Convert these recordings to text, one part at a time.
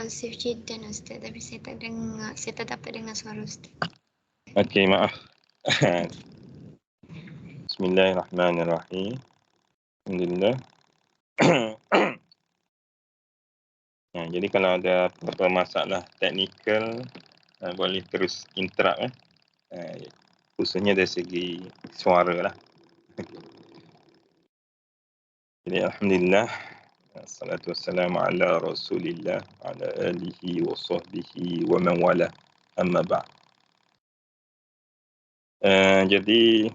Asif Jiddan Ustaz, tapi saya tak dapat dengar suara Ustaz. Okey, maaf. Bismillahirrahmanirrahim. Alhamdulillah. Jadi kalau ada beberapa masalah teknikal, boleh terus interrupt khususnya dari segi suara lah. Jadi alhamdulillah, assalatu wassalamu ala rasulillah, ala alihi wa sahbihi wa man wala, amma ba'd. Jadi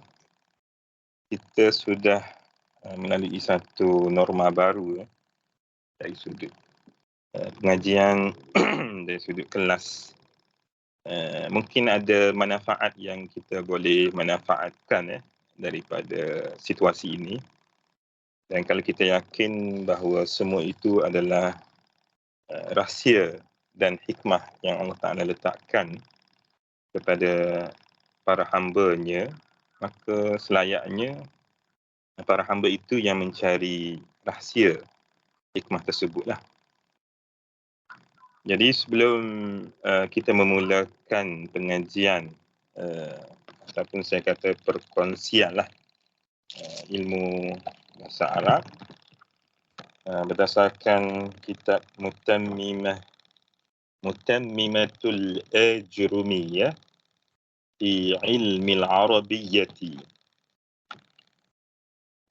kita sudah melalui satu norma baru dari sudut pengajian dari sudut kelas. Mungkin ada manfaat yang kita boleh manfaatkan daripada situasi ini. Dan kalau kita yakin bahawa semua itu adalah rahsia dan hikmah yang Allah Ta'ala letakkan kepada para hamba-Nya, maka selayaknya para hamba itu yang mencari rahsia hikmah tersebutlah. Jadi sebelum kita memulakan pengajian ataupun saya kata perkongsian lah ilmu bahasa Arab berdasarkan kitab Mutammimatul Ajrumiyah fi Ilmil Arabiyyati.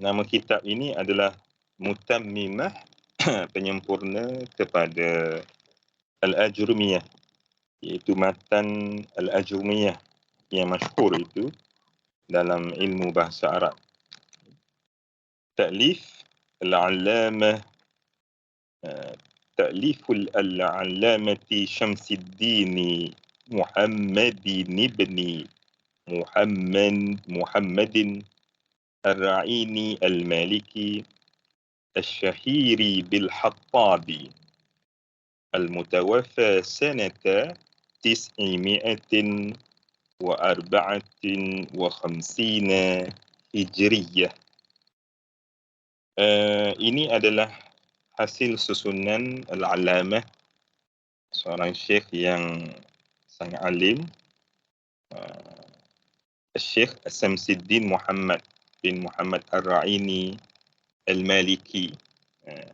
Nama kitab ini adalah Mutammimah, penyempurna kepada Al-Ajrumiyah, iaitu matan Al-Ajrumiyah yang masyhur itu dalam ilmu bahasa Arab. Ta'liful al-'allamati Syamsuddin Muhammadin ibn Muhammadin Ar-Ra'ini Al-Maliki Al-Shahiri Bil-Hattabi Al-Mutawaffa Sanata 954 Hijriyah. Ini adalah hasil susunan Al-Allamah, seorang syekh yang sangat alim, Syekh Syamsuddin Muhammad bin Muhammad Ar-Ra'ini Al-Maliki.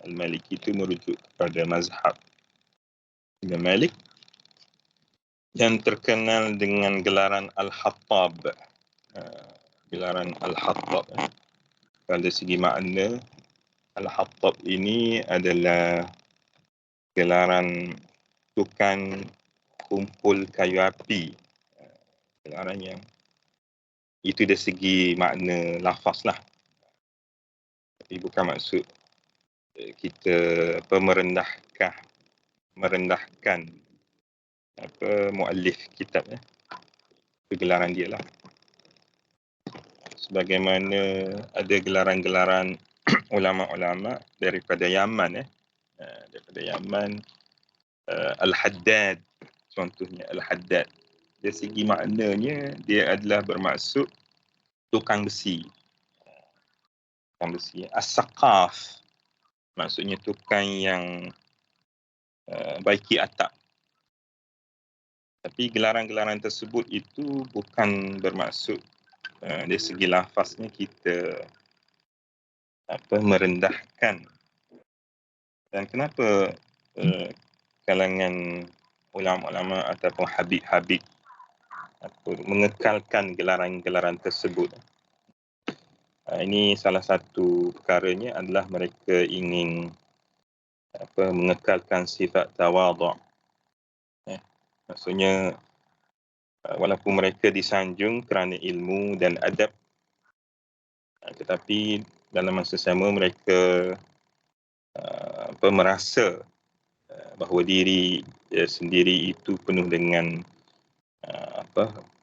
Al-Maliki itu merujuk kepada mazhab Imam Malik yang terkenal dengan gelaran Al-Hattab. Gelaran Al-Hattab. Pada segi makna, Al-Hattab ini adalah gelaran tukang kumpul kayu api. Gelaran yang itu dari segi makna lafaz lah. Tapi bukan maksud kita merendahkan muallif kitab itu gelaran dia lah. Sebagaimana ada gelaran-gelaran ulama-ulama daripada Yaman Al-Haddad, contohnya Al-Haddad. Dari segi maknanya dia adalah bermaksud tukang besi. As-Saqaf, maksudnya tukang yang baiki atap. Tapi gelaran-gelaran tersebut itu bukan bermaksud dari segi lafaznya kita merendahkan. Dan kenapa kalangan ulama-ulama ataupun habib-habib mengekalkan gelaran-gelaran tersebut? Ini salah satu perkaranya adalah mereka ingin mengekalkan sifat tawadhu'. Maksudnya walaupun mereka disanjung kerana ilmu dan adab, tetapi dalam masa sama mereka merasa bahawa diri sendiri itu penuh dengan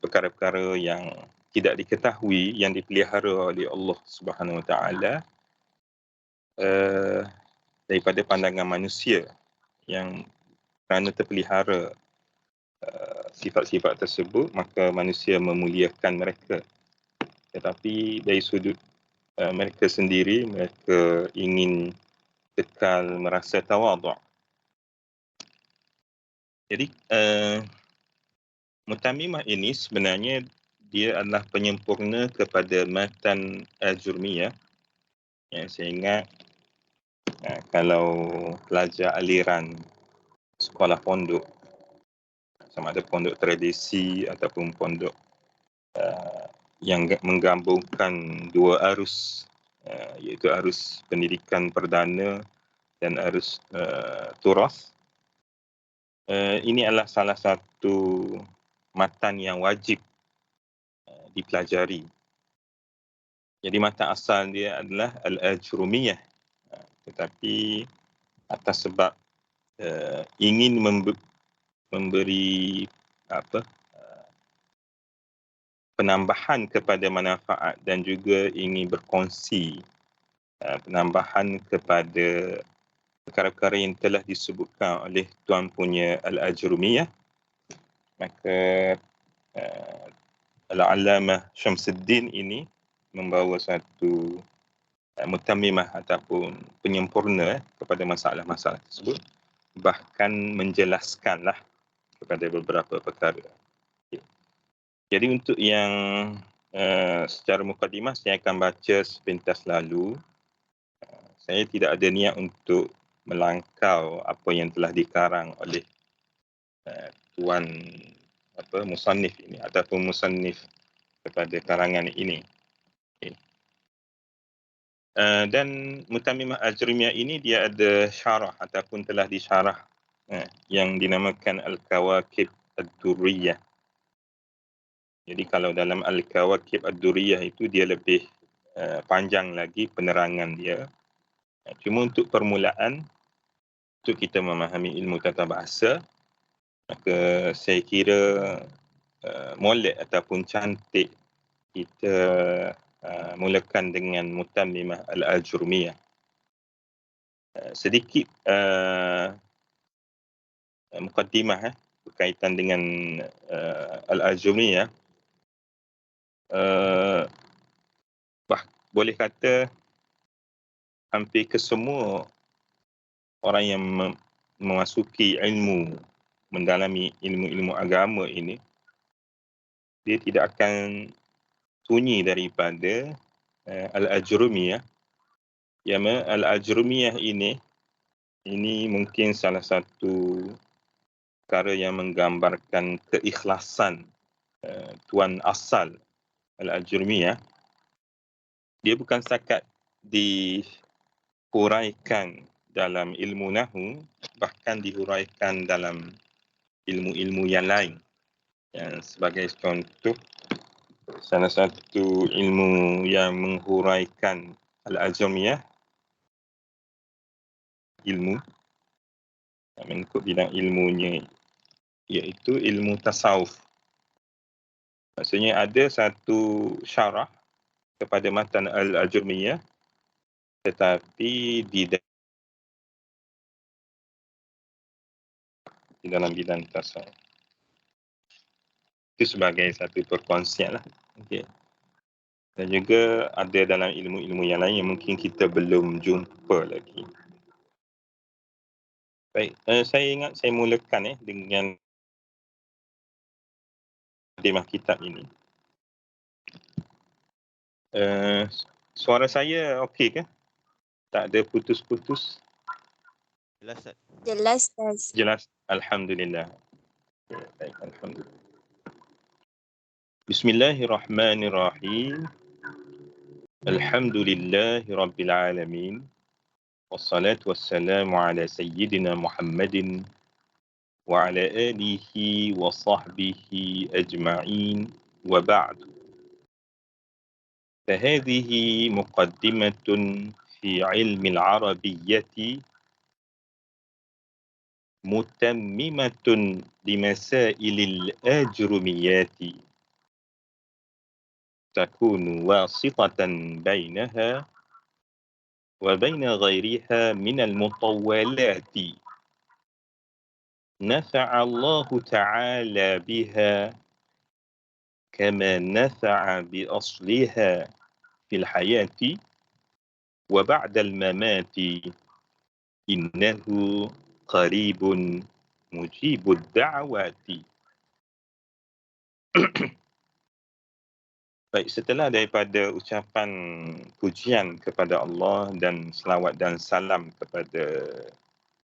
perkara-perkara yang tidak diketahui, yang dipelihara oleh Allah Subhanahu Wa Taala daripada pandangan manusia, yang kerana terpelihara sifat-sifat tersebut, maka manusia memuliakan mereka. Tetapi dari sudut mereka sendiri, mereka ingin kekal merasa tawadhu'. Jadi mutammimah ini sebenarnya dia adalah penyempurna kepada matan al-jurmiyah. Saya ingat kalau pelajar aliran sekolah pondok, sama ada pondok tradisi ataupun pondok yang menggabungkan dua arus, iaitu arus pendidikan perdana dan arus turas. Ini adalah salah satu matan yang wajib dipelajari. Jadi matan asal dia adalah al-ajrumiyah, tetapi atas sebab ingin memberi penambahan kepada manfaat dan juga ingin berkongsi penambahan kepada perkara-perkara yang telah disebutkan oleh tuan punya al-ajrumiyah, maka Al-Allamah Syamsuddin ini membawa satu mutammimah ataupun penyempurna kepada masalah-masalah tersebut, bahkan menjelaskanlah kepada beberapa perkara. Jadi untuk yang secara mukadimah saya akan baca sepintas lalu. Saya tidak ada niat untuk melangkau apa yang telah dikarang oleh tuan musannif ini ataupun musannif kepada karangan ini. Okay. Dan mutammimah al-jurmiyah ini dia ada syarah ataupun telah disyarah yang dinamakan al-kawakib ad-durriyah. Jadi kalau dalam al-kawakib ad-durriyah itu dia lebih panjang lagi penerangan dia. Cuma untuk permulaan, untuk kita memahami ilmu tata bahasa, maka saya kira molek ataupun cantik kita mulakan dengan mutammimah al-ajrumiyah. Sedikit mukaddimah berkaitan dengan al-ajrumiyah. Boleh kata hampir kesemua orang yang memasuki ilmu, mendalami ilmu-ilmu agama ini, dia tidak akan sunyi daripada al-ajrumiyah. Yang al-ajrumiyah ini mungkin salah satu perkara yang menggambarkan keikhlasan tuan asal al-ajrumiyah. Dia bukan setakat dihuraikan dalam ilmu nahwu, bahkan dihuraikan dalam ilmu-ilmu yang lain. Sebagai contoh, salah satu ilmu yang menghuraikan al-ajrumiyah, ilmu mengikut bidang ilmunya, iaitu ilmu tasawuf. Maksudnya ada satu syarah kepada matan al-ajrumiyah, tetapi di dalam bidang tasawuf. Itu sebagai satu perkongsian lah. Okay. Dan juga ada dalam ilmu-ilmu yang lain yang mungkin kita belum jumpa lagi. Baik, saya ingat saya mulakan dengan mukadimah kitab ini. Suara saya okey ke? Tak ada putus-putus? Jelas, Ustaz. Jelas, Ustaz. Jelas. Alhamdulillah. Baik, alhamdulillah. Bismillahirrahmanirrahim. Alhamdulillahi rabbil alamin. Wassalatu wassalamu ala sayyidina Muhammadin wa ala alihi wa sahbihi ajma'in wa ba'du. فهذه مقدمة في علم العربية متممة لمسائل الآجرميات تكون واسطة بينها وبين غيرها من المطولات نفع الله تعالى بها كما نفع بأصلها في الحياة وبعد الممات إنه قريب mujibud da'wati. Baik, setelah daripada ucapan pujian kepada Allah dan selawat dan salam kepada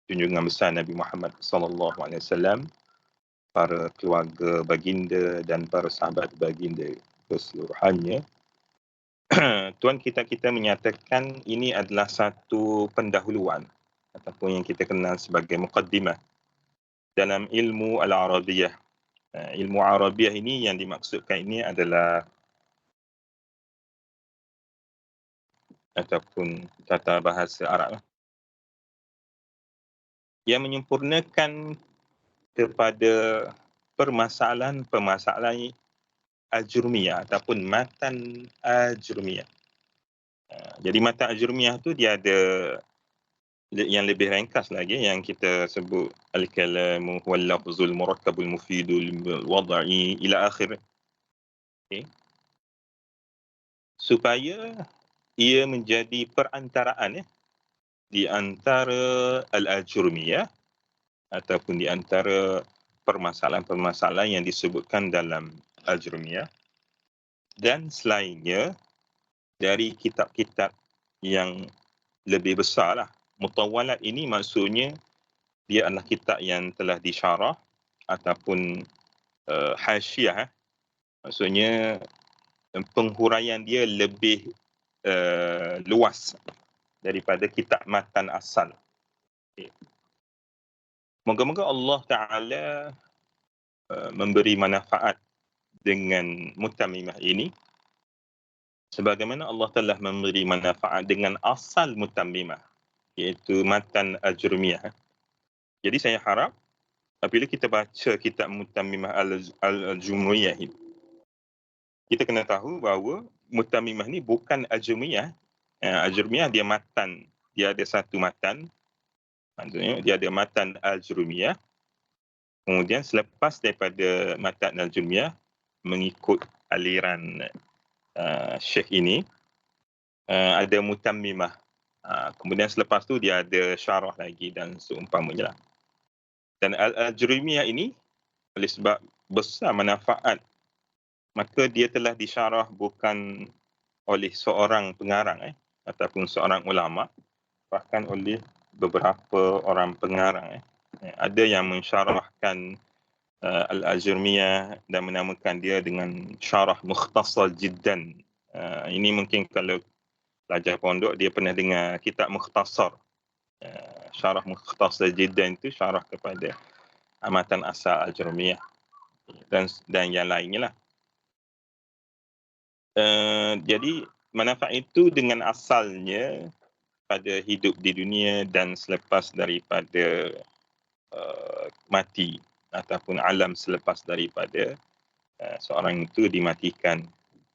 junjungan besar Nabi Muhammad sallallahu alaihi wasallam, para keluarga baginda dan para sahabat baginda keseluruhannya, tuan kita menyatakan ini adalah satu pendahuluan ataupun yang kita kenal sebagai muqaddimah dalam ilmu al-Arabiyah. Ilmu Arabiyah ini yang dimaksudkan ini adalah ataupun tata bahasa Arab yang menyempurnakan kepada permasalahan ajrumiyah ataupun matan ajrumiyah. Jadi matan ajrumiyah tu dia ada yang lebih ringkas lagi yang kita sebut al-kalamu wal lafzul murakkabul mufidul wad'i ila akhir. Okay. Supaya ia menjadi perantaraan di antara al-ajrumiyah ataupun di antara permasalahan-permasalahan yang disebutkan dalam ajrumiyah dan selainnya dari kitab-kitab yang lebih besar lah. Mutawalat ini maksudnya dia adalah kitab yang telah disyarah ataupun hasyiah. Maksudnya penghuraian dia lebih luas daripada kitab matan asal. Okay. Moga-moga Allah Ta'ala memberi manfaat dengan mutammimah ini sebagaimana Allah telah memberi manfaat dengan asal mutammimah, iaitu matan ajrumiyah. Jadi saya harap apabila kita baca kitab mutammimah al-jumriyah ini, kita kena tahu bahawa mutammimah ni bukan ajrumiyah. Ajrumiyah dia matan, dia ada satu matan. Maksudnya dia ada matan al-jurumiyah. Kemudian selepas daripada matan al-jurumiyah mengikut aliran Syekh ini ada mutammimah. Kemudian selepas tu dia ada syarah lagi dan seumpamanya lah. Dan al-jurumiyah ini oleh sebab besar manfaat, maka dia telah disyarah bukan oleh seorang pengarang ataupun seorang ulama, bahkan oleh beberapa orang pengarang. Ada yang mensyarahkan al-ajrumiyah dan menamakan dia dengan syarah mukhtasar jiddan. Ini mungkin kalau pelajar pondok dia pernah dengar kitab mukhtasar. Syarah mukhtasar jiddan itu syarah kepada amatan asal al-ajrumiyah dan yang lainnya lah. Jadi manfaat itu dengan asalnya pada hidup di dunia dan selepas daripada mati ataupun alam selepas daripada seorang itu dimatikan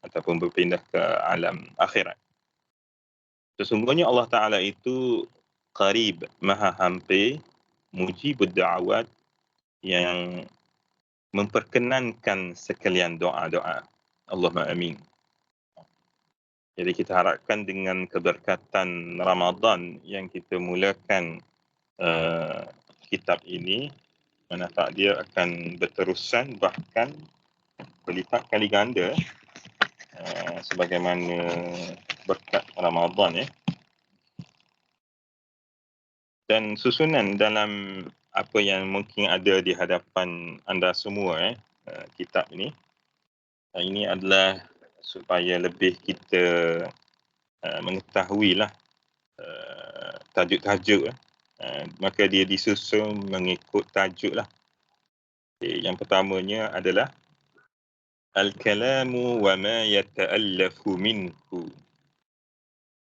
ataupun berpindah ke alam akhirat. Sesungguhnya Allah Ta'ala itu qarib, maha hampir, mujibud da'awat, yang memperkenankan sekalian doa-doa. Allahumma amin. Jadi kita harapkan dengan keberkatan Ramadan yang kita mulakan kitab ini, manfaat dia akan berterusan bahkan berlipat kali ganda sebagaimana berkat Ramadan Dan susunan dalam apa yang mungkin ada di hadapan anda semua kitab ini. Ini adalah supaya lebih kita mengetahuilah tajuk-tajuk. Maka dia disusun mengikut tajuk lah. Yang pertamanya adalah Al-kalamu wa ma yata'allafu minhu.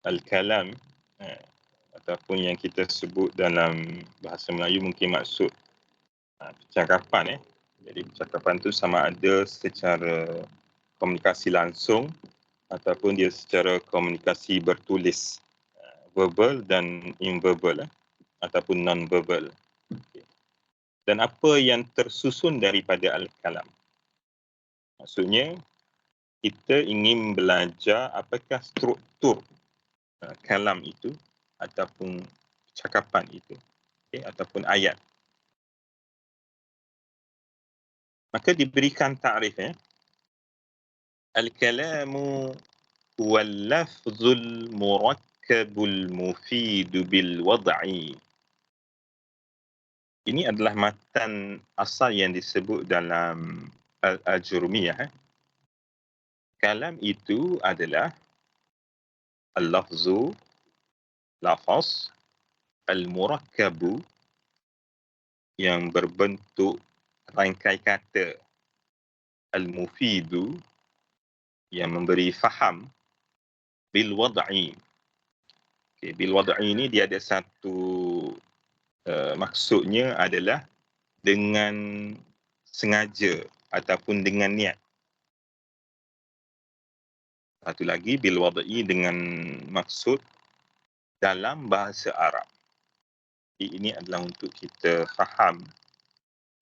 Al-kalam ataupun yang kita sebut dalam bahasa Melayu mungkin maksud percakapan. Jadi percakapan tu sama ada secara komunikasi langsung ataupun dia secara komunikasi bertulis, verbal dan inverbal ataupun non-verbal. Dan apa yang tersusun daripada al-kalam. Maksudnya kita ingin belajar apakah struktur kalam itu ataupun percakapan itu, ataupun ayat. Maka diberikan takrif al-kalamu huwa al-lafzul murakkabul mufidu bil wad'i. Ini adalah matan asal yang disebut dalam al-Ajurumiyah. Kalam itu adalah al-lafzu, lafaz, al-murakkabu, yang berbentuk rangkai kata, al-mufidu, yang memberi faham, bil wad'i. Okay, bil wad'i ini dia ada satu maksudnya adalah dengan sengaja ataupun dengan niat. Satu lagi bil wad'i dengan maksud dalam bahasa Arab. Ini adalah untuk kita faham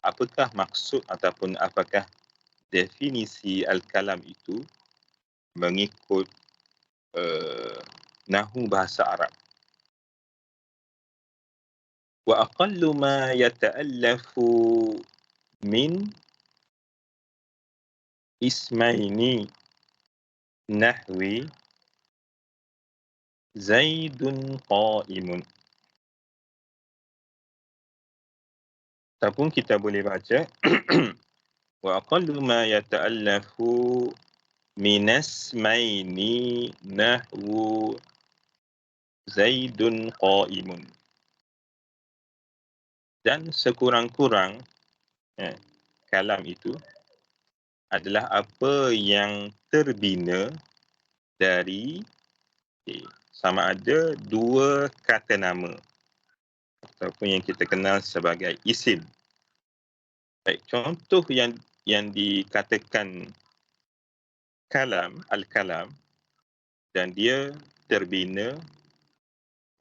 apakah maksud ataupun apakah definisi al-kalam itu mengikut nahu bahasa Arab. Wa aqallu ma yata'allafu min ismaini nahwi Zaidun qa'imun. Ataupun kita boleh baca wa aqallu ma yata'allafu min ismaini nahwu Zaidun qa'imun. Dan sekurang-kurang kalam itu adalah apa yang terbina dari sama ada dua kata nama ataupun yang kita kenal sebagai isim. Baik, contoh yang dikatakan kalam, al-kalam, dan dia terbina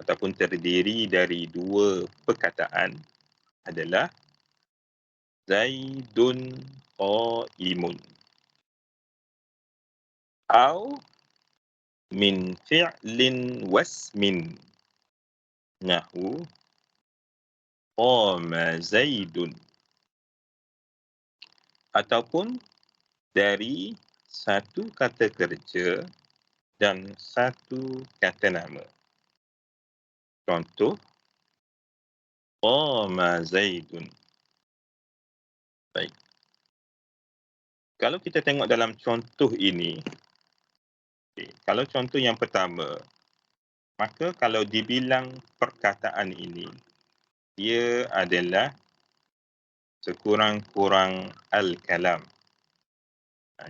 ataupun terdiri dari dua perkataan adalah Zaidun qa'imun. Atau min fi'lin wasmin nahwu qama Zaidun. Ataupun dari satu kata kerja dan satu kata nama. Contoh, qama Zaidun. Baik. Kalau kita tengok dalam contoh ini, kalau contoh yang pertama, maka kalau dibilang perkataan ini, dia adalah sekurang-kurang al-kalam.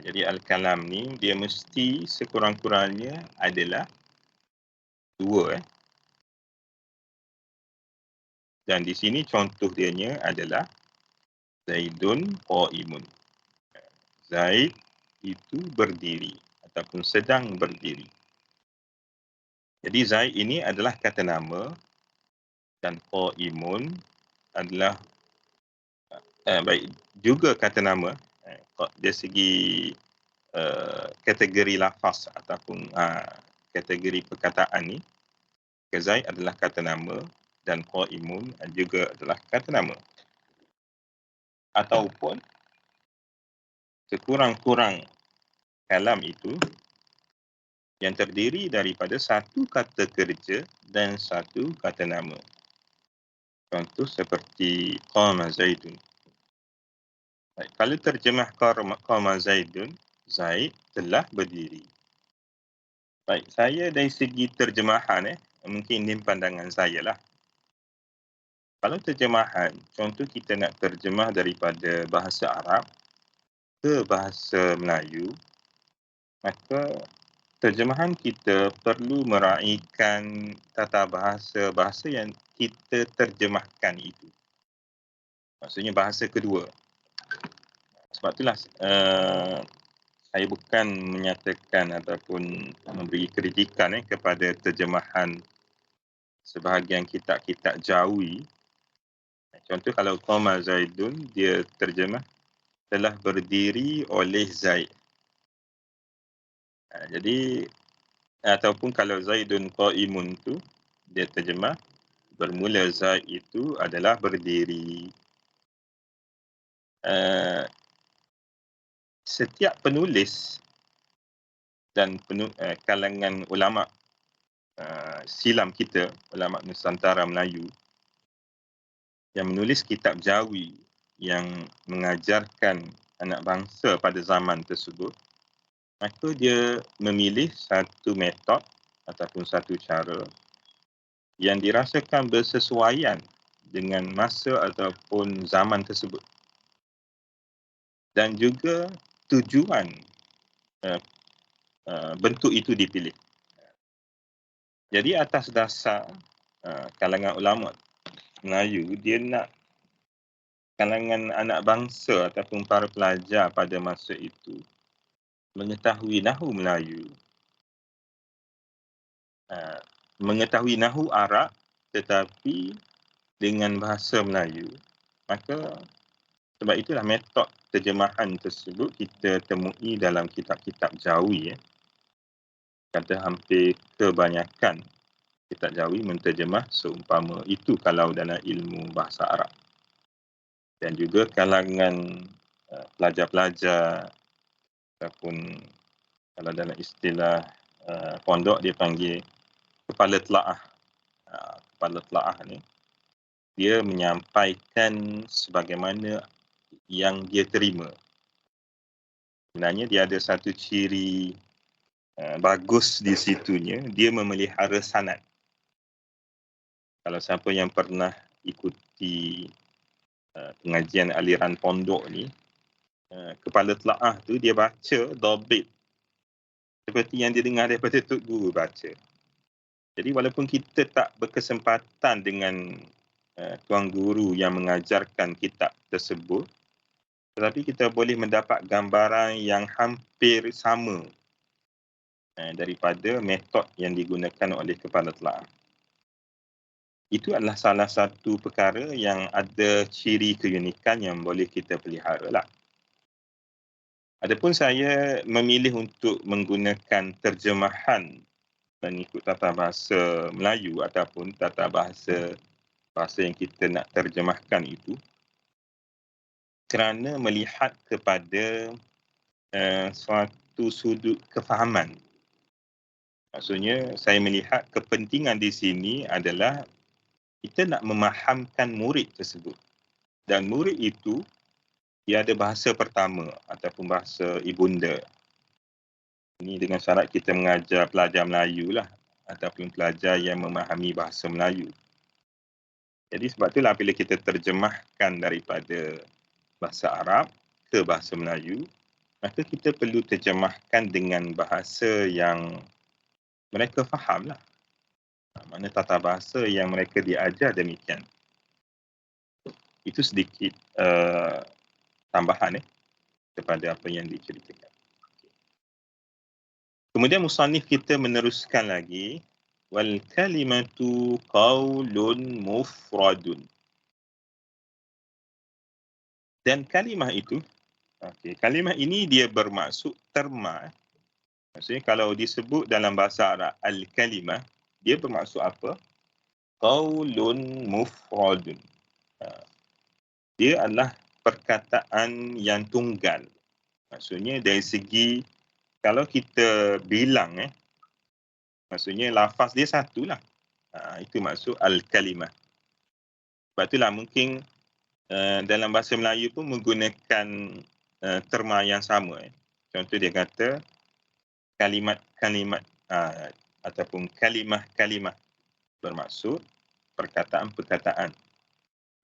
Jadi al-kalam ni dia mesti sekurang-kurangnya adalah dua. Dan di sini contoh dianya adalah Zaidun qa'imun. Zaid itu berdiri ataupun sedang berdiri. Jadi Zaid ini adalah kata nama dan qa'imun adalah baik juga kata nama dari segi kategori lafaz ataupun kategori perkataan ni. Zaid adalah kata nama dan qa'imun juga adalah kata nama. Ataupun sekurang-kurang kalam itu yang terdiri daripada satu kata kerja dan satu kata nama. Contoh seperti qama Zaidun. Baik, kalau terjemah qama Zaidun, Zaid telah berdiri. Baik, saya dari segi terjemahan mungkin ini pandangan saya lah. Kalau terjemahan, contoh kita nak terjemah daripada bahasa Arab ke bahasa Melayu, maka terjemahan kita perlu meraihkan tata bahasa yang kita terjemahkan itu. Maksudnya bahasa kedua. Sebab itulah saya bukan menyatakan ataupun memberi kritikan kepada terjemahan sebahagian kitab-kitab Jawi. Contoh kalau qama Zaidun, dia terjemah telah berdiri oleh Zaid. Jadi ataupun kalau Zaidun qa'imun tu dia terjemah bermula Zaid itu adalah berdiri. setiap penulis dan kalangan ulama silam kita, ulama Nusantara Melayu yang menulis kitab Jawi yang mengajarkan anak bangsa pada zaman tersebut, maka dia memilih satu metod ataupun satu cara yang dirasakan bersesuaian dengan masa ataupun zaman tersebut. Dan juga tujuan bentuk itu dipilih. Jadi atas dasar kalangan ulama Melayu, dia nak kalangan anak bangsa ataupun para pelajar pada masa itu mengetahui Nahu Melayu, mengetahui Nahu Arab tetapi dengan bahasa Melayu. Maka sebab itulah metod terjemahan tersebut kita temui dalam kitab-kitab Jawi. Kata hampir kebanyakan kitab Jawi menterjemah seumpama itu kalau dalam ilmu bahasa Arab. Dan juga kalangan pelajar-pelajar ataupun kalau dalam istilah pondok dia panggil kepala telaah. Kepala telaah ni dia menyampaikan sebagaimana yang dia terima. Sebenarnya dia ada satu ciri bagus di situnya, dia memelihara sanad. Kalau siapa yang pernah ikuti pengajian aliran pondok ni, kepala telaah tu dia baca dobit seperti yang dia dengar daripada Tok Guru baca. Jadi walaupun kita tak berkesempatan dengan tuan guru yang mengajarkan kitab tersebut, tetapi kita boleh mendapat gambaran yang hampir sama daripada metod yang digunakan oleh kepala telaah. Itu adalah salah satu perkara yang ada ciri keunikan yang boleh kita pelihara lah. Adapun saya memilih untuk menggunakan terjemahan mengikut tata bahasa Melayu ataupun tata bahasa yang kita nak terjemahkan itu kerana melihat kepada suatu sudut kefahaman. Maksudnya saya melihat kepentingan di sini adalah kita nak memahamkan murid tersebut. Dan murid itu dia ada bahasa pertama ataupun bahasa ibunda. Ini dengan syarat kita mengajar pelajar Melayu lah ataupun pelajar yang memahami bahasa Melayu. Jadi sebab itulah bila kita terjemahkan daripada bahasa Arab ke bahasa Melayu, maka kita perlu terjemahkan dengan bahasa yang mereka faham lah. Mana tata bahasa yang mereka diajar demikian. Itu sedikit tambahan kepada apa yang diceritakan. Kemudian musannif kita meneruskan lagi, wal kalimatu qaulun mufradun. Dan kalimah itu, kalimah ini dia bermaksud terma. Maksudnya kalau disebut dalam bahasa Arab al-kalimah, dia bermaksud apa? Qaulun mufradun. Dia adalah perkataan yang tunggal. Maksudnya dari segi kalau kita bilang maksudnya lafaz dia satulah. Itu maksud al-kalimah. Sebab itulah mungkin dalam bahasa Melayu pun menggunakan terma yang sama. Contoh dia kata kalimat-kalimat ataupun kalimah-kalimah bermaksud perkataan-perkataan.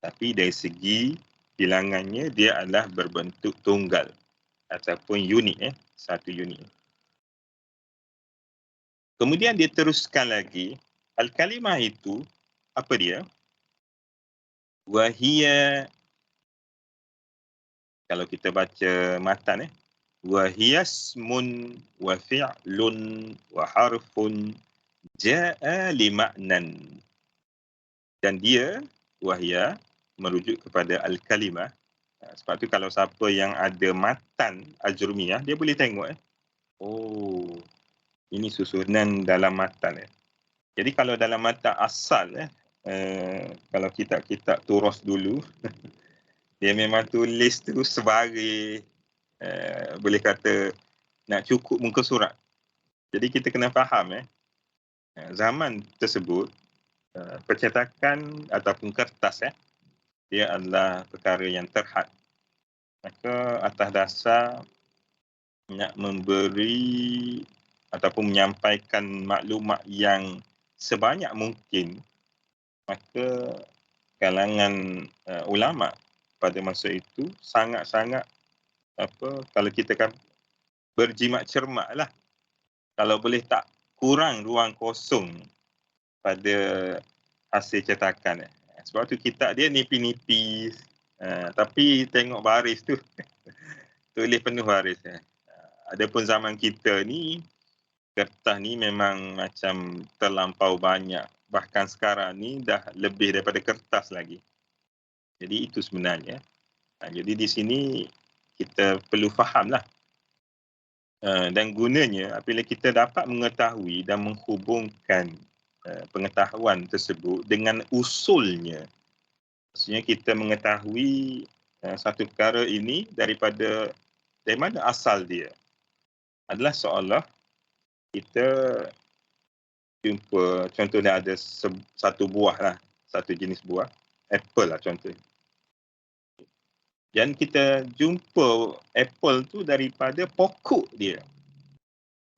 Tapi dari segi bilangannya dia adalah berbentuk tunggal ataupun unit, satu unit. Kemudian dia teruskan lagi, al-kalimah itu apa dia? Wahia, kalau kita baca matan wahiyasmun wa fi'lun wa harfun ja'a li ma'nan. Dan dia wahia merujuk kepada al-kalimah. Sebab tu kalau siapa yang ada matan Ajrumiyah, dia boleh tengok oh, ini susunan dalam matan Jadi kalau dalam matan asal kalau kitab-kitab Turas dulu dia memang tulis tu sebaris boleh kata nak cukup muka surat. Jadi kita kena faham zaman tersebut percetakan ataupun kertas dia adalah perkara yang terhad. Maka atas dasar nak memberi ataupun menyampaikan maklumat yang sebanyak mungkin, maka kalangan ulama pada masa itu sangat-sangat kalau kita kan berjimat cermat lah. Kalau boleh tak kurang ruang kosong pada hasil cetakan. Sebab tu kitab dia nipis-nipis. Tapi tengok baris tu. Tulis penuh baris. Adapun zaman kita ni, kertas ni memang macam terlampau banyak. Bahkan sekarang ni dah lebih daripada kertas lagi. Jadi itu sebenarnya. Jadi di sini kita perlu fahamlah. Dan gunanya apabila kita dapat mengetahui dan menghubungkan pengetahuan tersebut dengan usulnya. Maksudnya kita mengetahui satu perkara ini dari mana asal dia. Adalah seolah kita jumpa, contohnya ada satu buah lah, satu jenis buah, apple lah contohnya. Dan kita jumpa apple tu daripada pokok dia.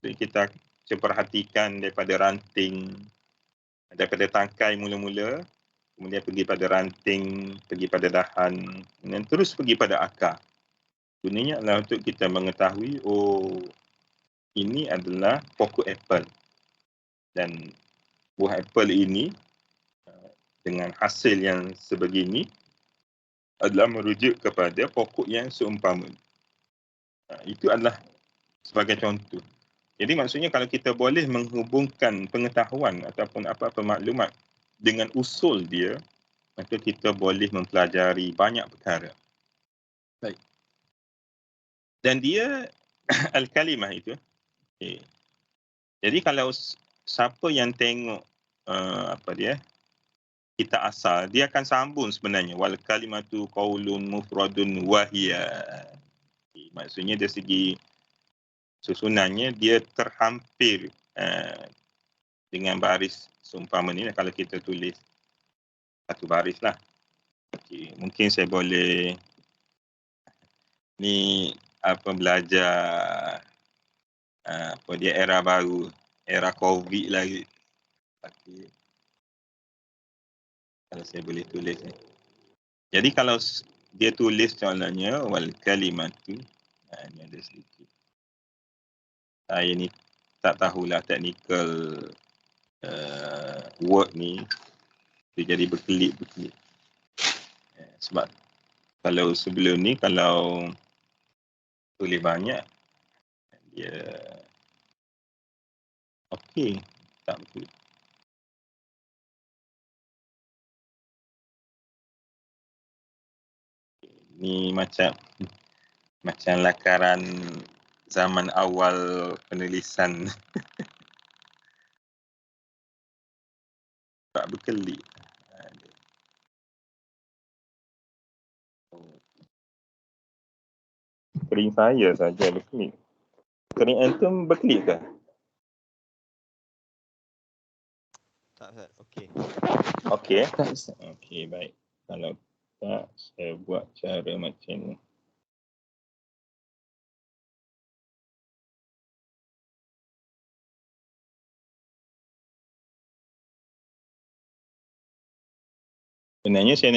Jadi kita perhatikan daripada ranting, daripada tangkai mula-mula, kemudian pergi pada ranting, pergi pada dahan, dan terus pergi pada akar. Gunanya adalah untuk kita mengetahui, ini adalah pokok apple. Dan buah apple ini dengan hasil yang sebegini adalah merujuk kepada pokok yang seumpama. Itu adalah sebagai contoh. Jadi maksudnya kalau kita boleh menghubungkan pengetahuan ataupun apa-apa maklumat dengan usul dia, maka kita boleh mempelajari banyak perkara. Baik. Dan dia al-kalimah itu. Okay. Jadi kalau siapa yang tengok kita asal, dia akan sambung sebenarnya. Wal kalimatu qaulun mufradun wahia. Maksudnya dari segi susunannya dia terhampir dengan baris seumpama ni kalau kita tulis satu baris lah. Okay. Mungkin saya boleh ni belajar era baru, era COVID lagi. Okay. Kalau saya boleh tulis ni. Jadi kalau dia tulis contohnya wal kalimatu, ni ada sedikit. Saya ni tak tahulah technical word ni. Dia jadi berkelip-berkelip. Sebab kalau sebelum ni kalau tulis banyak dia okey, tak betul. Ni macam lakaran zaman awal penulisan. Tak berkelip. Kering saya saja berkelip. Kering antum berkelip ke? Tak, Ustaz. Okey. Okey. Okey, baik. Kalau tak, saya buat cara macam ni. Sebenarnya saya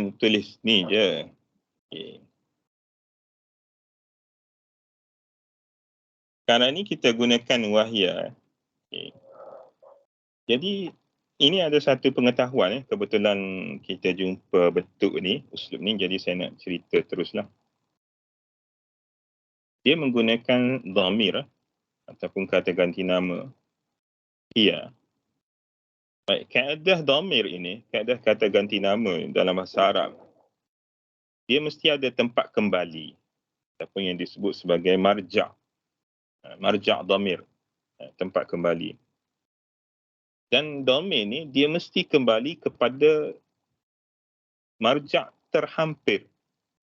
nak tulis ni je. Okay. Sekarang ni kita gunakan wahya. Okay. Jadi ini ada satu pengetahuan kebetulan kita jumpa bentuk ni, uslub ni, jadi saya nak cerita teruslah. Dia menggunakan dhamir ataupun kata ganti nama. Ia. Baik, kaedah dhamir ini, kaedah kata ganti nama dalam bahasa Arab, dia mesti ada tempat kembali ataupun yang disebut sebagai marja'. Marja' dhamir, tempat kembali. Dan dhamir ni dia mesti kembali kepada marja' terhampir.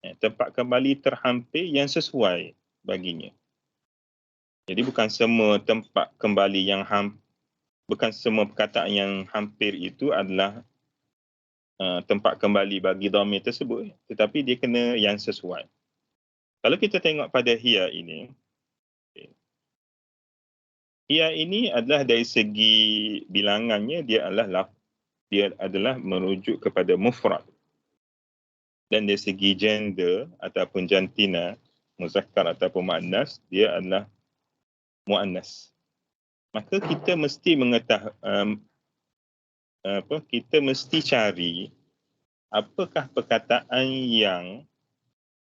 Tempat kembali terhampir yang sesuai baginya. Jadi bukan semua tempat kembali yang bukan semua perkataan yang hampir itu adalah tempat kembali bagi dhamir tersebut, tetapi dia kena yang sesuai. Kalau kita tengok pada hiya ini, hiya ini adalah dari segi bilangannya dia adalah merujuk kepada mufrad. Dan dari segi gender ataupun jantina, muzakkar ataupun muannas, dia adalah muannas. Maka kita mesti kita mesti cari apakah perkataan yang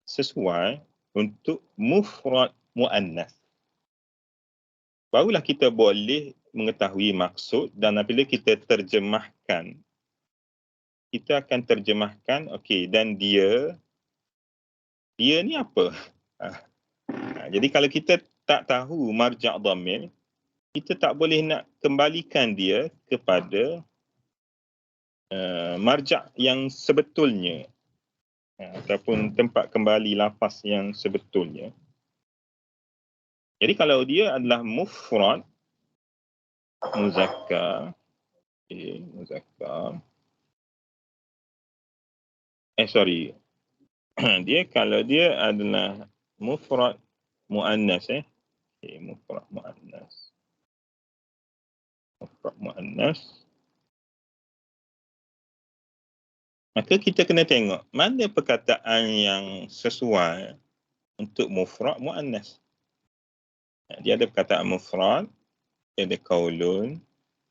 sesuai untuk mufrad muannas. Barulah kita boleh mengetahui maksud, dan apabila kita terjemahkan, kita akan terjemahkan, okey, dan dia ni apa? Jadi kalau kita tak tahu marja' dhamir, kita tak boleh nak kembalikan dia kepada marja' yang sebetulnya, ataupun tempat kembali lafaz yang sebetulnya. Jadi kalau dia adalah mufrad muzakkar, muzakkar, dia kalau dia adalah mufrad muannas, mufrad muannas, maka kita kena tengok mana perkataan yang sesuai untuk mufrad muannas. Dia ada perkataan mufrad, dia ada qaulun,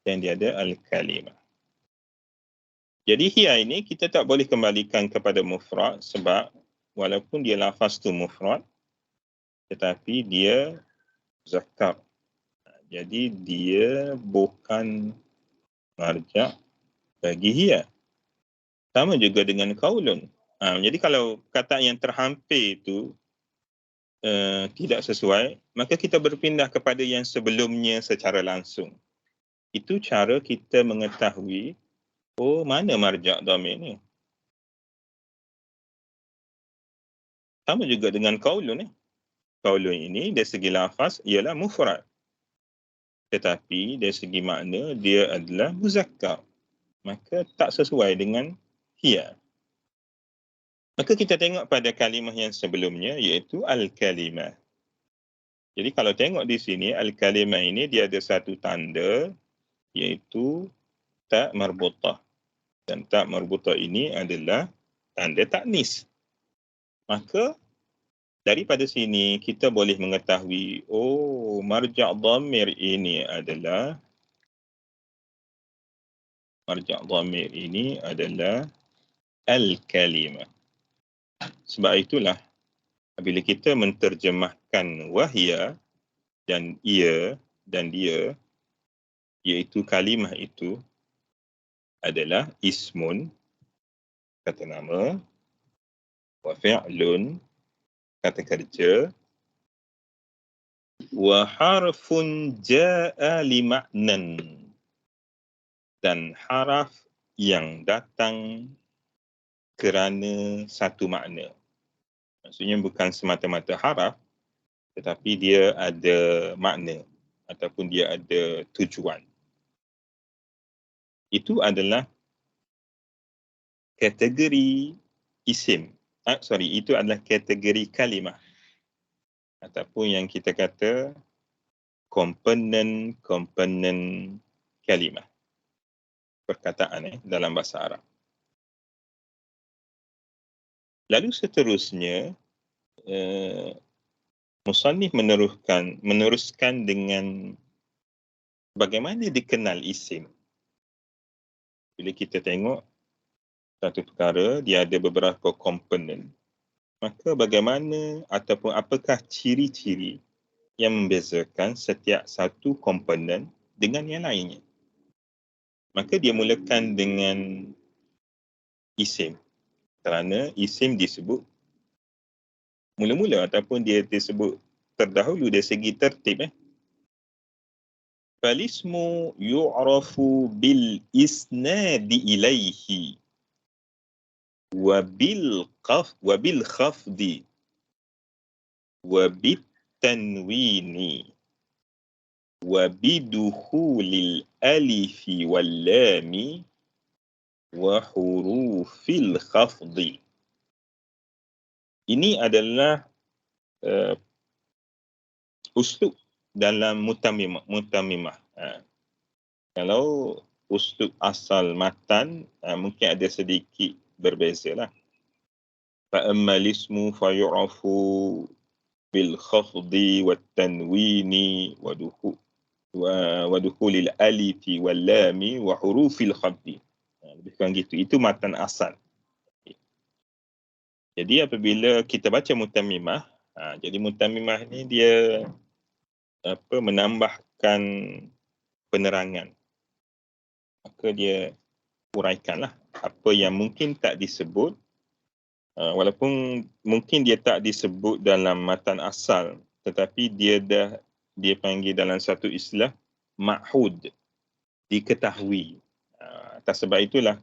dan dia ada al-kalimah. Jadi hiya ini kita tak boleh kembalikan kepada mufrad sebab walaupun dia lafaz tu mufrad, tetapi dia muzakkar. Jadi dia bukan marja' bagi hiya. Sama juga dengan qaulun. Jadi kalau perkataan yang terhampir itu tidak sesuai, maka kita berpindah kepada yang sebelumnya secara langsung. Itu cara kita mengetahui mana marja' dhamir ni. Sama juga dengan qaulun. Qaulun ini dari segi lafaz ialah mufrad. Tetapi dari segi makna dia adalah muzakkar. Maka tak sesuai dengan hiya. Maka kita tengok pada kalimah yang sebelumnya iaitu al-kalimah. Jadi kalau tengok di sini al-kalimah ini dia ada satu tanda iaitu ta' marbutah. Dan ta' marbutah ini adalah tanda taknis. Maka daripada sini kita boleh mengetahui marja' dhamir ini adalah al-kalimah. Sebab itulah apabila kita menterjemahkan wahya dan ia dan dia, iaitu kalimah itu adalah ismun, kata nama, wa fi'lun, kata kerja, wa harfun ja'a li ma'nan, dan haraf yang datang kerana satu makna. Maksudnya bukan semata-mata haraf, tetapi dia ada makna ataupun dia ada tujuan. Itu adalah kategori isim. Itu adalah kategori kalimah. Ataupun yang kita kata komponen kalimah. Perkataan dalam bahasa Arab. Lalu seterusnya, musannif meneruskan dengan bagaimana dikenal isim. Bila kita tengok satu perkara, dia ada beberapa komponen. Maka bagaimana ataupun apakah ciri-ciri yang membezakan setiap satu komponen dengan yang lainnya. Maka dia mulakan dengan isim. Kerana isim disebut mula-mula ataupun dia disebut terdahulu dari segi tertib. Falismu yu'rafu bil isnadi ilaihi. wabil khafdi wabit tanwini wabidukhulil alifi wal lami wa hurufil khafdi. Ini adalah uslub dalam mutammimah. Kalau uslub asal matan mungkin ada sedikit berbezalah. Fa ammal ismu fa yu'rafu bil khafdi wat tanwini wa dukhulil alifi wal lami wa hurufil khafdi. Lebih kurang gitu. Itu matan asal. Jadi apabila kita baca mutammimah, jadi mutammimah ni dia menambahkan penerangan. Maka dia uraikanlah apa yang mungkin tak disebut, walaupun mungkin dia tak disebut dalam matan asal, tetapi dia panggil dalam satu istilah ma'hud, diketahui. Atas sebab itulah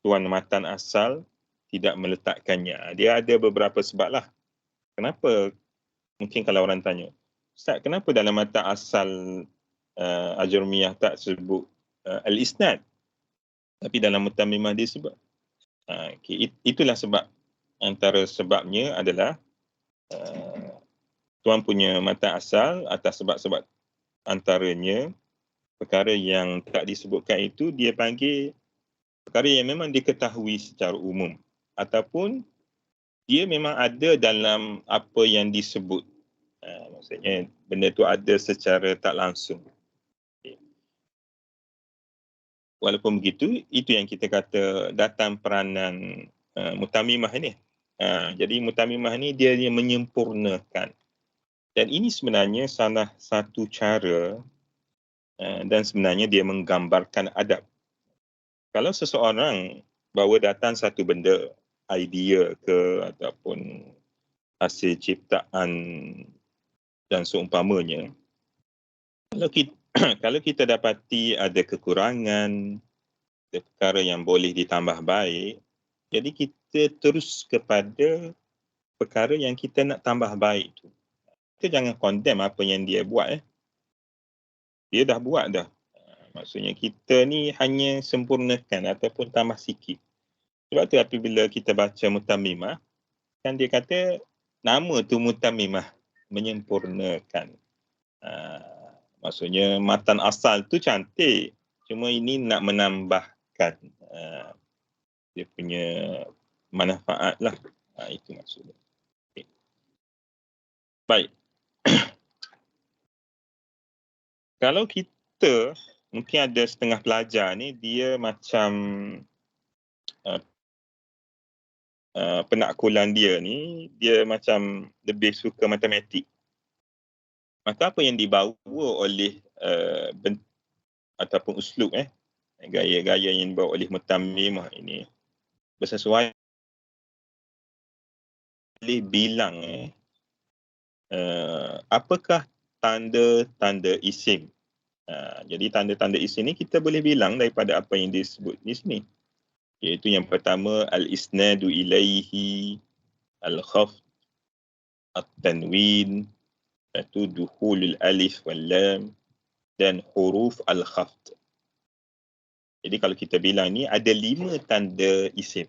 tuan matan asal tidak meletakkannya. Dia ada beberapa sebab lah. Kenapa? Mungkin kalau orang tanya, Ustaz, kenapa dalam matan asal Ajrumiyah tak sebut al-isnad, tapi dalam mutammimah dia sebut? Itulah sebab. Antara sebabnya adalah tuan punya matan asal atas sebab-sebab antaranya perkara yang tak disebutkan itu dia panggil perkara yang memang diketahui secara umum ataupun dia memang ada dalam apa yang disebut. Maksudnya benda tu ada secara tak langsung. Walaupun begitu, itu yang kita kata datang peranan mutammimah ini. Jadi mutammimah ni dia menyempurnakan. Dan ini sebenarnya salah satu cara dan sebenarnya dia menggambarkan adab. Kalau seseorang bawa datang satu benda, idea ke ataupun hasil ciptaan dan seumpamanya, kalau kita dapati ada kekurangan, ada perkara yang boleh ditambah baik, jadi kita terus kepada perkara yang kita nak tambah baik tu. Kita jangan condemn apa yang dia buat. Dia dah buat dah. Maksudnya kita ni hanya sempurnakan ataupun tambah sikit. Sebab tu apabila kita baca mutammimah, kan dia kata nama tu mutammimah, menyempurnakan. Maksudnya matan asal tu cantik, cuma ini nak menambahkan dia punya manfaat lah. Itu maksudnya. Okay. Baik. Kalau kita, mungkin ada setengah pelajar ni, dia macam penakkulan dia ni, dia macam lebih suka matematik. Maka apa yang dibawa oleh ataupun uslub gaya-gaya yang dibawa oleh mutammimah ini bersesuaian oleh bilang apakah tanda-tanda isim. Jadi tanda-tanda isim ni kita boleh bilang daripada apa yang disebut di sini. Iaitu yang pertama al-isnadu ilaihi, al-khafd, at-tanwin, iaitu dukhulul alif wal lam dan huruf al-khafd. Jadi kalau kita bilang ni ada 5 tanda isim.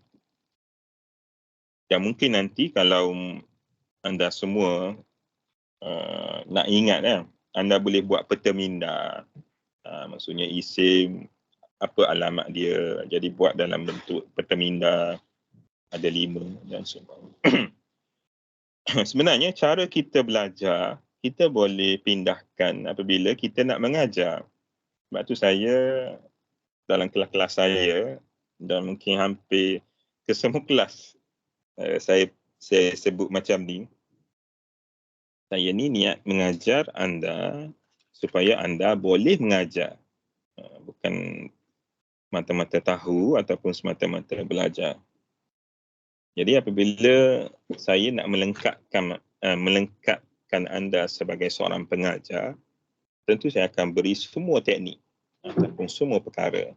Dan mungkin nanti kalau anda semua nak ingat anda boleh buat peta minda. Maksudnya isim, apa alamat dia. Jadi buat dalam bentuk peta minda, ada 5 dan sebagainya. Sebenarnya cara kita belajar, kita boleh pindahkan apabila kita nak mengajar. Sebab tu saya dalam kelas-kelas saya dan mungkin hampir ke semua kelas saya sebut macam ni. Saya ni niat mengajar anda supaya anda boleh mengajar. Bukan mata-mata tahu ataupun semata-mata belajar. Jadi apabila saya nak melengkapkan anda sebagai seorang pengajar, tentu saya akan beri semua teknik ataupun semua perkara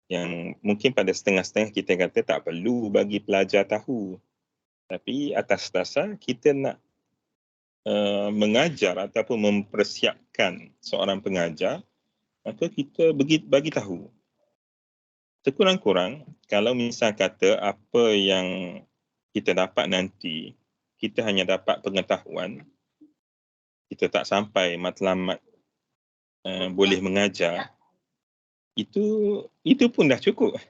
yang mungkin pada setengah-setengah kita kata tak perlu bagi pelajar tahu. Tapi atas dasar kita nak mengajar ataupun mempersiapkan seorang pengajar, maka kita bagi tahu. Sekurang-kurang, kalau misal kata apa yang kita dapat nanti, kita hanya dapat pengetahuan, kita tak sampai matlamat boleh mengajar, itu pun dah cukup.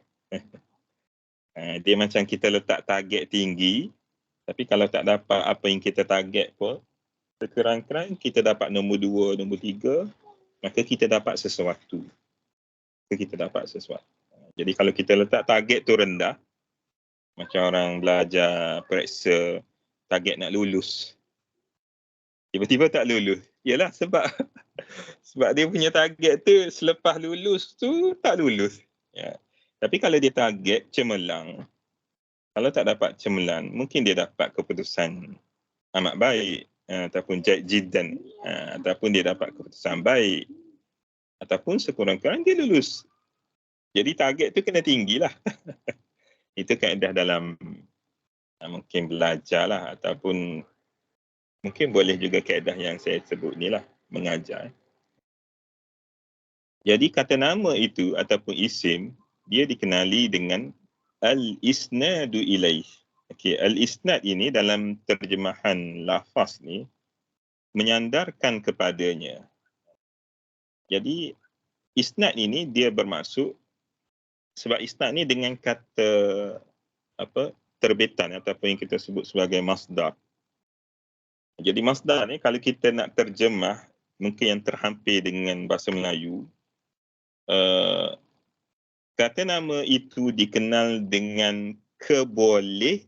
Dia macam kita letak target tinggi, tapi kalau tak dapat apa yang kita target pun, sekurang-kurang kita dapat nombor 2, nombor 3, maka kita dapat sesuatu. Jadi kalau kita letak target tu rendah, macam orang belajar periksa target nak lulus, tiba-tiba tak lulus. Yalah sebab dia punya target tu selepas lulus tu tak lulus. Ya. Tapi kalau dia target cemerlang, kalau tak dapat cemerlang, mungkin dia dapat keputusan amat baik, ataupun jaid jiddan, ataupun dia dapat keputusan baik, ataupun sekurang-kurang dia lulus. Jadi target tu kena tinggi lah. Itu kaedah dalam mungkin belajar lah, ataupun mungkin boleh juga kaedah yang saya sebut ni lah, mengajar. Jadi kata nama itu ataupun isim, dia dikenali dengan al-isnadu ilaih. Okey, al-isnad ini dalam terjemahan lafaz ni menyandarkan kepadanya. Jadi isnad ini dia bermaksud, sebab isnad ni dengan kata terbitan ataupun yang kita sebut sebagai masdar. Jadi masdar ni kalau kita nak terjemah, mungkin yang terhampir dengan bahasa Melayu, kata nama itu dikenal dengan keboleh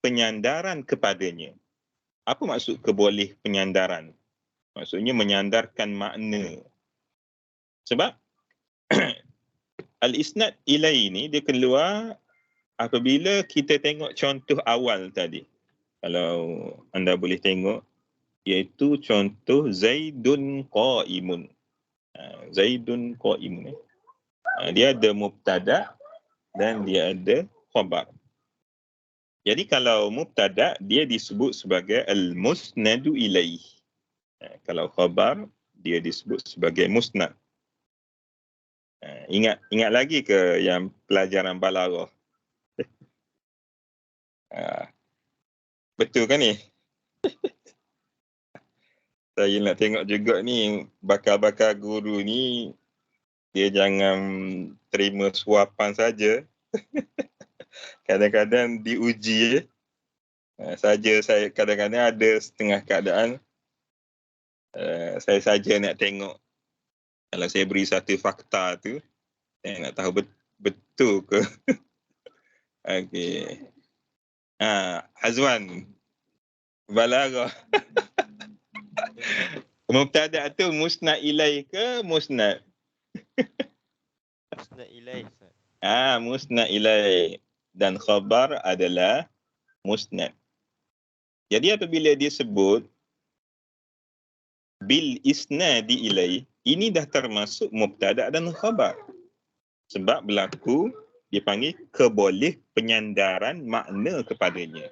penyandaran kepadanya. Apa maksud keboleh penyandaran? Maksudnya menyandarkan makna. Sebab al-isnad ilai ni dia keluar apabila kita tengok contoh awal tadi. Kalau anda boleh tengok, iaitu contoh Zaidun qa'imun. Zaidun qa'imun. Dia ada mubtada dan dia ada khabar. Jadi kalau mubtada dia disebut sebagai al-musnadu ilaih. Kalau khabar dia disebut sebagai musnad. Ingat lagi ke yang pelajaran balaghah? Betul kan ni? Saya nak tengok juga ni, bakal-bakal guru ni, dia jangan terima suapan saja. Kadang-kadang diuji saja. Saya kadang-kadang ada setengah keadaan, saya saja nak tengok. Kalau saya beri satu fakta tu, saya nak tahu betul ke. Okey. Hazwan, balaghah. Mubtada tu musnad ilaih ke musnad? Musnad ilaih. Musnad ilaih. Dan khabar adalah musnad. Jadi apabila dia sebut bil isnadi ilaih, ini dah termasuk mubtada dan khabar. Sebab berlaku dipanggil keboleh penyandaran makna kepadanya.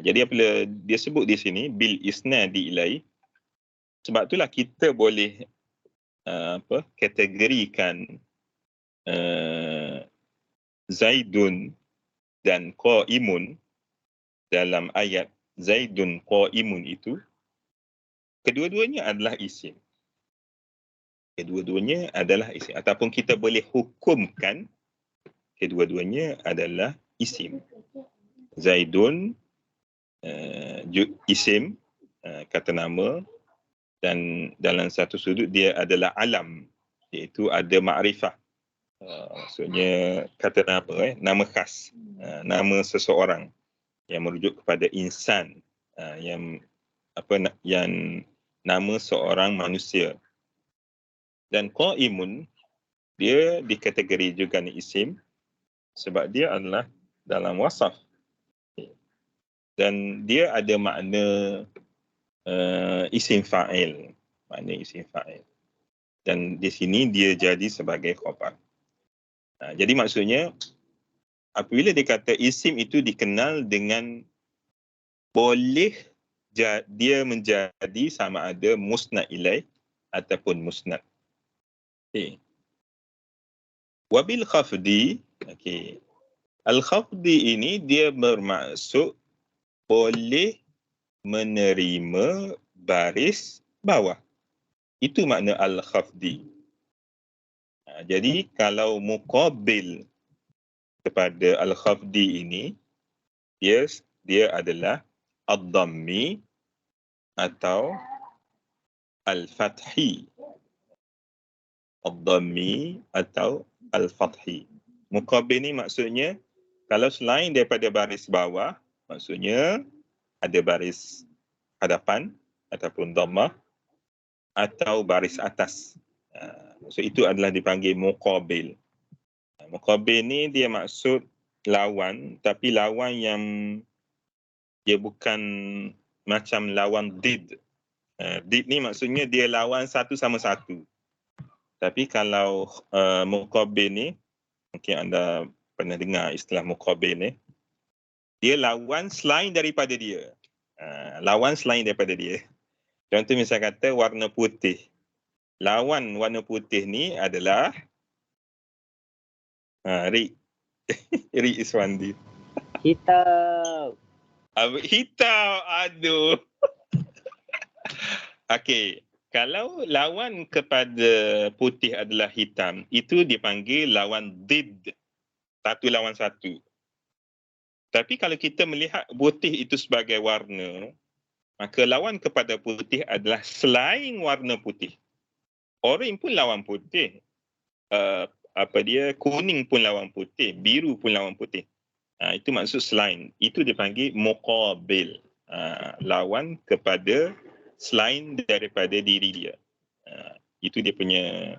Jadi apabila dia sebut di sini bil isnadi ilaih, sebab itulah kita boleh kategorikan Zaidun dan qa'imun dalam ayat Zaidun qa'imun itu, kedua-duanya adalah isim. Kedua-duanya adalah isim. Ataupun kita boleh hukumkan kedua-duanya adalah isim. Zaidun isim, kata nama, dan dalam satu sudut dia adalah alam, iaitu ada makrifah. Maksudnya kata nama, nama khas, nama seseorang yang merujuk kepada insan, yang nama seorang manusia. Dan qa'imun dia dikategori juga ni isim sebab dia adalah dalam wasaf, dan dia ada makna isim fa'il, makna isim fa'il, dan di sini dia jadi sebagai khabar. Jadi maksudnya apabila dia kata isim itu dikenal dengan boleh dia menjadi sama ada musnad ilaih ataupun musnad. Okay. Wabil khafdi, okay. Al-khafdi ini dia bermaksud boleh menerima baris bawah. Itu makna al-khafdi. Jadi kalau muqabil kepada al-khafdi ini, dia adalah ad-dhammi atau al-fathi. Ad-dhammi atau al-fathi. Muqabil ni maksudnya kalau selain daripada baris bawah, maksudnya ada baris hadapan ataupun dhammah atau baris atas. Maksud itu adalah dipanggil muqabil. Muqabil ni dia maksud lawan, tapi lawan yang dia bukan macam lawan did. Did ni maksudnya dia lawan satu sama satu. Tapi kalau muqabil ni, mungkin anda pernah dengar istilah muqabil ni, dia lawan selain daripada dia. Lawan selain daripada dia. Contoh misal kata warna putih. Lawan warna putih ni adalah Rik. Rik Iswandi. Hitam. Hitam. Aduh. Okey. Kalau lawan kepada putih adalah hitam, itu dipanggil lawan did. Satu lawan satu. Tapi kalau kita melihat putih itu sebagai warna, maka lawan kepada putih adalah selain warna putih. Orange pun lawan putih. Kuning pun lawan putih. Biru pun lawan putih. Itu maksud selain. Itu dipanggil muqabil. Lawan kepada selain daripada diri dia. Itu dia punya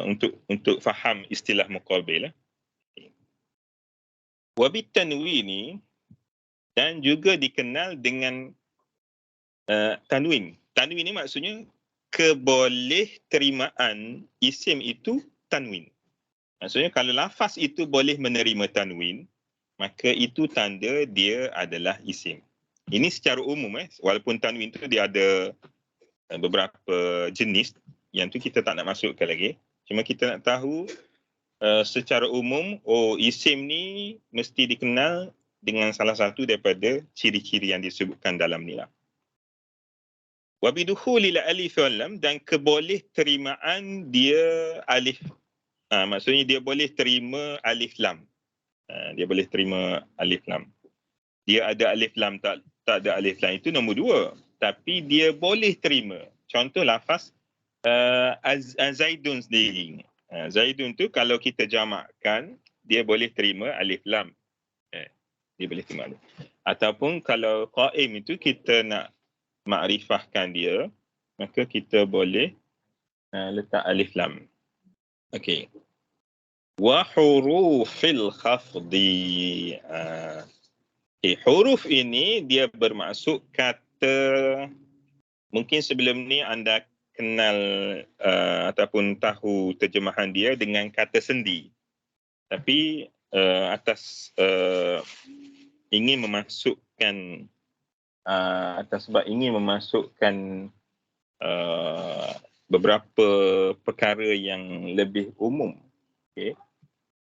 untuk faham istilah muqabil. Wabit tanwin ni dan juga dikenal dengan tanwin. Tanwin ni maksudnya keboleh terimaan isim itu tanwin. Maksudnya kalau lafaz itu boleh menerima tanwin, maka itu tanda dia adalah isim. Ini secara umum walaupun tanwin itu dia ada beberapa jenis yang tu kita tak nak masukkan lagi. Cuma kita nak tahu secara umum isim ni mesti dikenal dengan salah satu daripada ciri-ciri yang disebutkan dalam ni lah. Wa bidukhulil alif wal lam, dan keboleh terimaan dia alif. Maksudnya dia boleh terima alif lam. Dia boleh terima alif lam. Dia ada alif lam, tak ada alif lam, itu nombor dua. Tapi dia boleh terima. Contoh lafaz Zaidun sendiri. Zaidun tu kalau kita jamakkan, dia boleh terima alif lam. Dia boleh terima alif. Ataupun kalau qaim itu kita nak makrifahkan dia, maka kita boleh letak alif lam. Okey. Wa hurufil khafdi. Huruf ini dia bermaksud kata, mungkin sebelum ni anda kenal ataupun tahu terjemahan dia dengan kata sendi. Tapi atas ingin memasukkan atas sebab ingin memasukkan beberapa perkara yang lebih umum. Okay.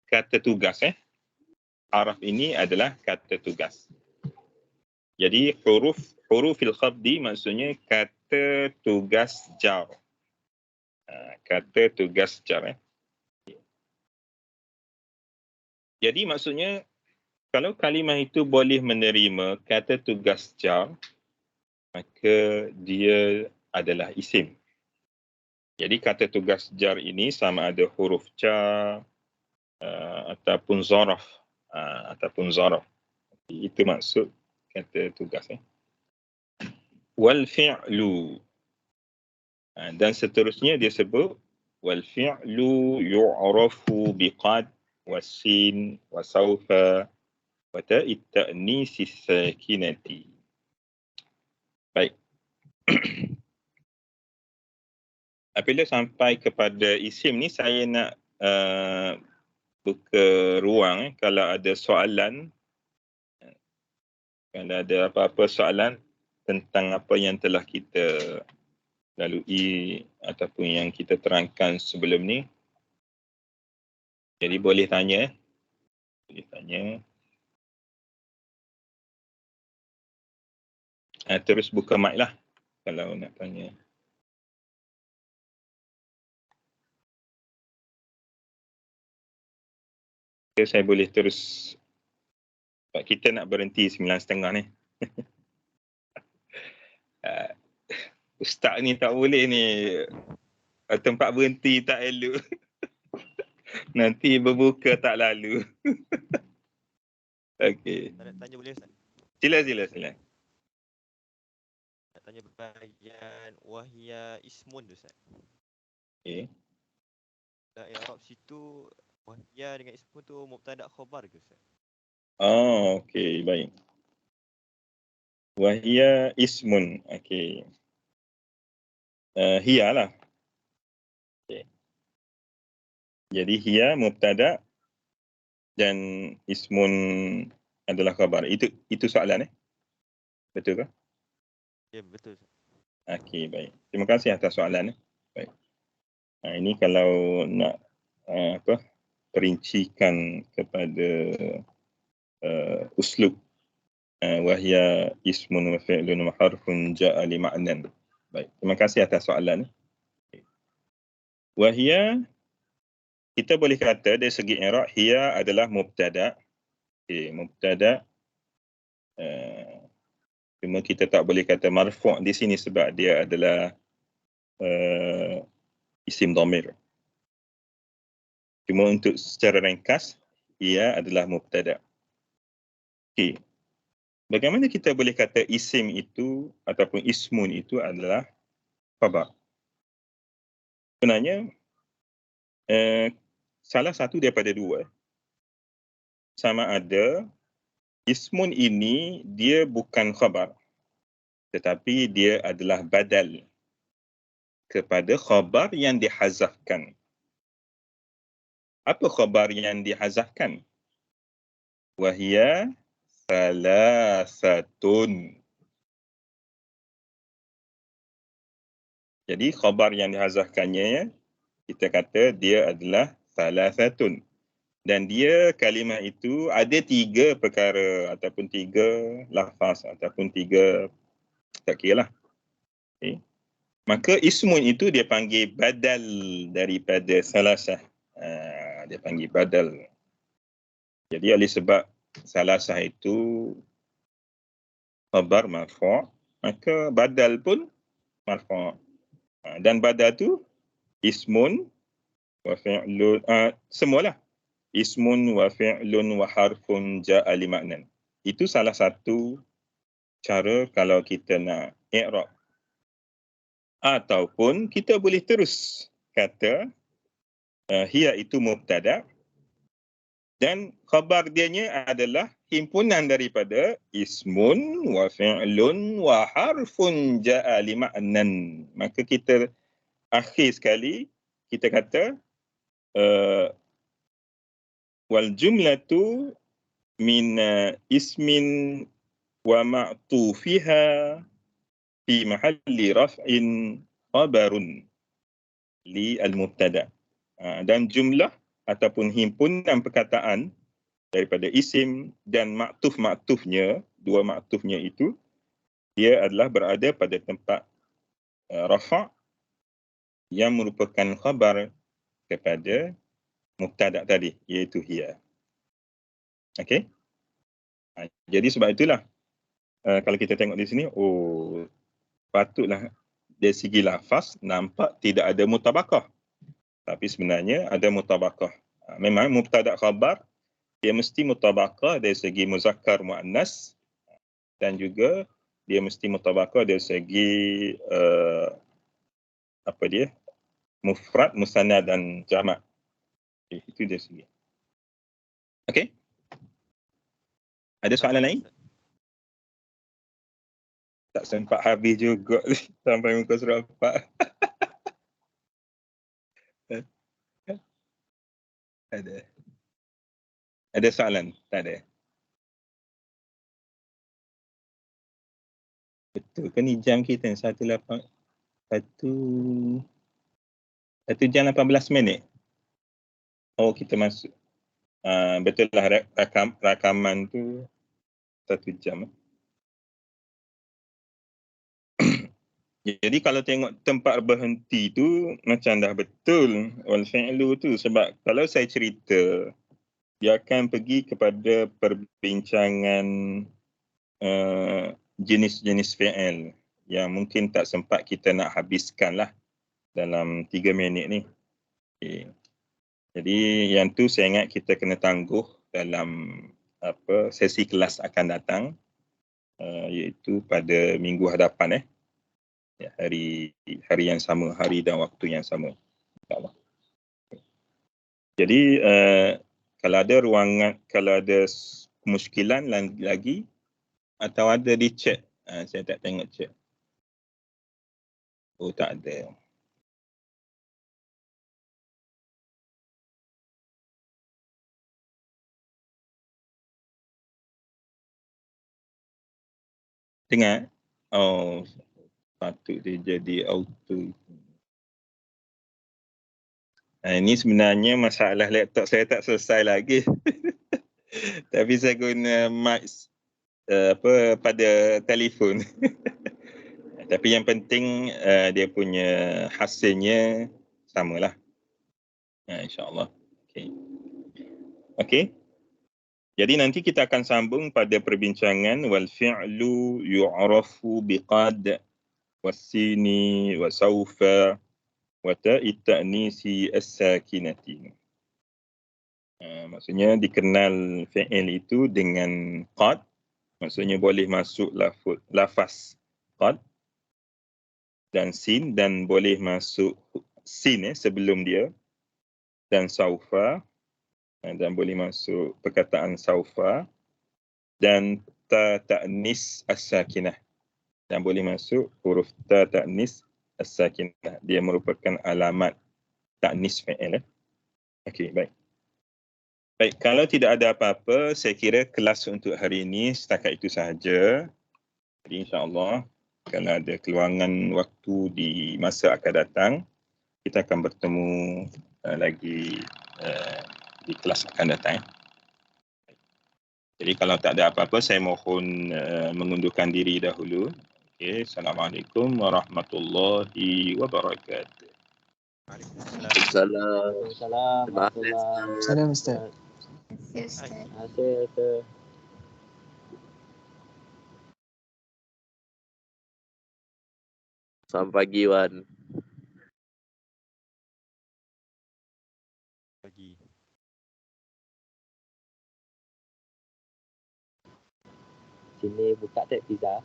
Kata tugas araf ini adalah kata tugas. Jadi hurufil khafdi maksudnya kata tugas jar. Kata tugas jar. Jadi maksudnya kalau kalimah itu boleh menerima kata tugas jar, maka dia adalah isim. Jadi kata tugas jar ini sama ada huruf jar ataupun zaraf. Itu maksud kata tugas. Wal fi'lu. Dan seterusnya dia sebut wal fi'lu yu'rafu biqad wasin wasaufa wa ta'it ta'nis sakinati. Baik. Apabila sampai kepada isim ni, saya nak buka ruang kalau ada soalan, kalau ada apa-apa soalan tentang apa yang telah kita lalui ataupun yang kita terangkan sebelum ni. Jadi boleh tanya. Boleh tanya. Terus buka mic lah kalau nak tanya. Okay, saya boleh terus. Sebab kita nak berhenti 9.30 ni. Ustaz ni tak boleh ni. Tempat berhenti tak elok. Nanti berbuka tak lalu. Okey. Nak tanya boleh Ustaz? Sila. Nak tanya bahagian wahya ismun tu Ustaz. Okey. Dalam Arab situ wahya dengan ismun tu mubtada khabar ke Ustaz? Oh, okey, baik. Wahya ismun. Okey. Hiya lah. Okay. Jadi hiya mubtada dan ismun adalah khabar. Itu soalan betul ke? Ya, betul Ustaz. Okey, baik. Terima kasih atas soalan. Baik. Ini kalau nak perincikan kepada uslub wahya ismun wa fi'lun wa harfun ja'a li ma'nan. Baik. Terima kasih atas soalan. Wahya, kita boleh kata dari segi i'rab hiya adalah mubtada. Okey, mubtada. Cuma kita tak boleh kata marfu' di sini sebab dia adalah isim dhamir. Cuma untuk secara ringkas, ia adalah mubtada. Okey. Bagaimana kita boleh kata isim itu ataupun ismun itu adalah khabar? Sebenarnya salah satu daripada dua. Sama ada ismun ini dia bukan khabar, tetapi dia adalah badal kepada khabar yang dihazafkan. Apa khabar yang dihazafkan? Wahya salasatun. Jadi khabar yang dihazafkannya, kita kata dia adalah salasatun. Dan dia kalimah itu ada 3 perkara ataupun 3 lafaz ataupun 3, tak kira lah. Okay. Maka ismun itu dia panggil badal daripada salasah. Dia panggil badal. Jadi oleh sebab salasah itu khabar marfu', maka badal pun marfu'. Dan badal tu ismun wa fi'lun, semualah. Ismun wa fi'lun wa harfun ja'a li ma'nan. Itu salah satu cara kalau kita nak i'rab. Ataupun kita boleh terus kata hiya itu mubtada dan khabar dianya adalah himpunan daripada ismun wa fi'lun wa harfun ja'a li ma'nan. Maka kita akhir sekali kita kata wal jumlatu min ismin wa ma'tufiha fi mahalli raf'in khabarun li al-mubtada. Dan jumlah ataupun himpunan perkataan daripada isim dan maktuf-maktufnya, dua maktufnya itu, dia adalah berada pada tempat rafa' yang merupakan khabar kepada mubtada tadi, iaitu hiya. Okey? Jadi sebab itulah kalau kita tengok di sini, patutlah dari segi lafaz nampak tidak ada mutabakah. Tapi sebenarnya ada mutabakah. Memang mubtada khabar dia mesti mutabakah dari segi muzakkar muannas dan juga dia mesti mutabakah dari segi mufrad, musanna dan jamak. Itu dari segi. Okey? Ada soalan lain? Tak sempat habis juga sampai muka surat 4. Ada. Ada soalan? Tak ada. Betul ke ni jam kita 1 jam 18 minit? Oh, kita masuk. Betul lah rakaman tu 1 jam. Jadi kalau tengok tempat berhenti tu macam dah betul wal fi'lu tu, sebab kalau saya cerita dia akan pergi kepada perbincangan jenis-jenis fi'il yang mungkin tak sempat kita nak habiskan lah dalam 3 minit ni. Okay. Jadi yang tu saya ingat kita kena tangguh dalam sesi kelas akan datang, iaitu pada minggu hadapan ya, hari yang sama, hari dan waktu yang sama, insya-Allah. Jadi kalau ada muskilan lagi atau ada di chat, saya tak tengok chat. Oh, tak ada. Dengar? Oh, patut dia jadi auto. Ini sebenarnya masalah laptop saya tak selesai lagi. Tapi saya guna mic pada telefon. Tapi yang penting dia punya hasilnya samalah. InsyaAllah. Okey. Jadi nanti kita akan sambung pada perbincangan wal fi'lu yu'rafu biqad was-sini wa sawfa wa ta'i ta'nisi as-sakinati. Maksudnya dikenal fi'il itu dengan qad, maksudnya boleh masuk lafaz qad dan sin, dan boleh masuk sin sebelum dia, dan saufa, dan boleh masuk perkataan saufa, dan ta ta'nis as-sakinah, dan boleh masuk huruf ta ta'nis as-sakinah. Dia merupakan alamat ta'nis fi'il. Okey, baik. Baik, kalau tidak ada apa-apa, saya kira kelas untuk hari ini setakat itu sahaja. Jadi insya-Allah kalau ada keluangan waktu di masa akan datang, kita akan bertemu lagi di kelas akan datang. Jadi kalau tak ada apa-apa, saya mohon mengundurkan diri dahulu. Okey, Assalamualaikum warahmatullahi wabarakatuh. Waalaikumsalam. Waalaikumsalam. Salam Ustaz. Ya, Ustaz. Terima kasih. Selamat pagi Wan. Pagi. Sini buka tab pizza.